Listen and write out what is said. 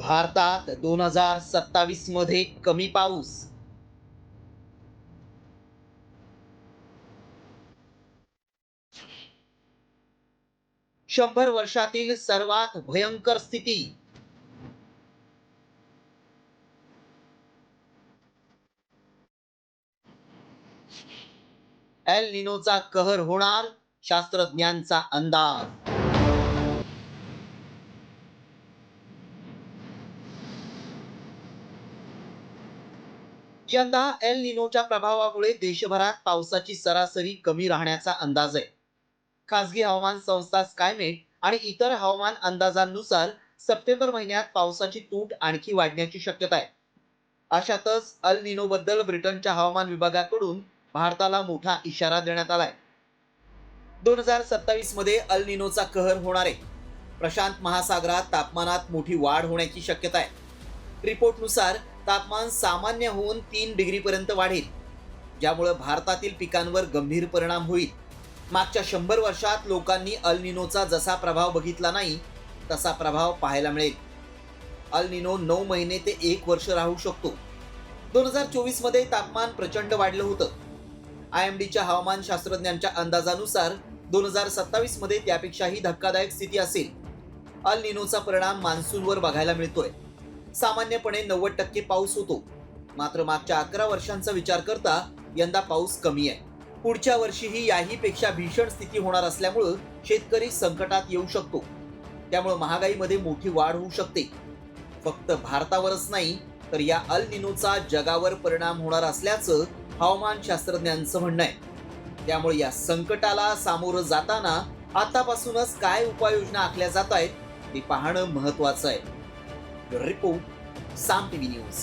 भारतात 2027 मध्ये कमी पाऊस. 100 वर्षातील सर्वात भयंकर स्थिती. एल निनोचा कहर होणार, शास्त्रज्ञांचा अंदाज. यंदा एल निनोच्या प्रभावामुळे देशभरात पावसाची सरासरी कमी राहण्याचा अंदाज आहे. खासगी हवामान संस्था स्कायमेट आणि इतर हवामान अंदाजांनुसार सप्टेंबर महिन्यात पावसाची तूट आणखी वाढण्याची शक्यता आहे. अशातच अल निनो बद्दल ब्रिटनच्या हवामान विभागाकडून भारताला मोठा इशारा देण्यात आलाय. 2027 मध्ये अल निनोचा कहर होणार आहे. प्रशांत महासागरात तापमानात मोठी वाढ होण्याची शक्यता आहे. रिपोर्टनुसार तापमान सामान्य होऊन 3 डिग्री पर्यंत वाढेल, ज्यामुळे भारतातील पिकांवर गंभीर परिणाम होईल. मागच्या 100 वर्षात लोकांनी अल निनोचा जसा प्रभाव बघितला नाही तसा प्रभाव पाहायला मिळेल. अल निनो 9 महिने ते 1 वर्ष राहू शकतो. 2024 मध्ये तापमान प्रचंड वाढलं होतं. IMDच्या हवामान शास्त्रज्ञांच्या अंदाजानुसार 2027 मध्ये त्यापेक्षाही धक्कादायक स्थिती असेल. अल निनोचा परिणाम मान्सूनवर बघायला मिळतोय. सामान्यपणे 90% पाऊस होतो, मात्र मागच्या 11 वर्षांचा विचार करता यंदा पाऊस कमी आहे. पुढच्या वर्षीही याहीपेक्षा भीषण स्थिती होणार असल्यामुळे शेतकरी संकटात येऊ शकतो. त्यामुळे महागाईमध्ये मोठी वाढ होऊ शकते. फक्त भारतावरच नाही तर या अल निनोचा जगावर परिणाम होणार असल्याचं हवामान शास्त्रज्ञांचं म्हणणं आहे. त्यामुळे या संकटाला सामोरं जाताना आतापासूनच काय उपाययोजना आखल्या जात आहेत ते पाहणं महत्त्वाचं आहे. रिपोर्ट साम टीव्ही न्यूज.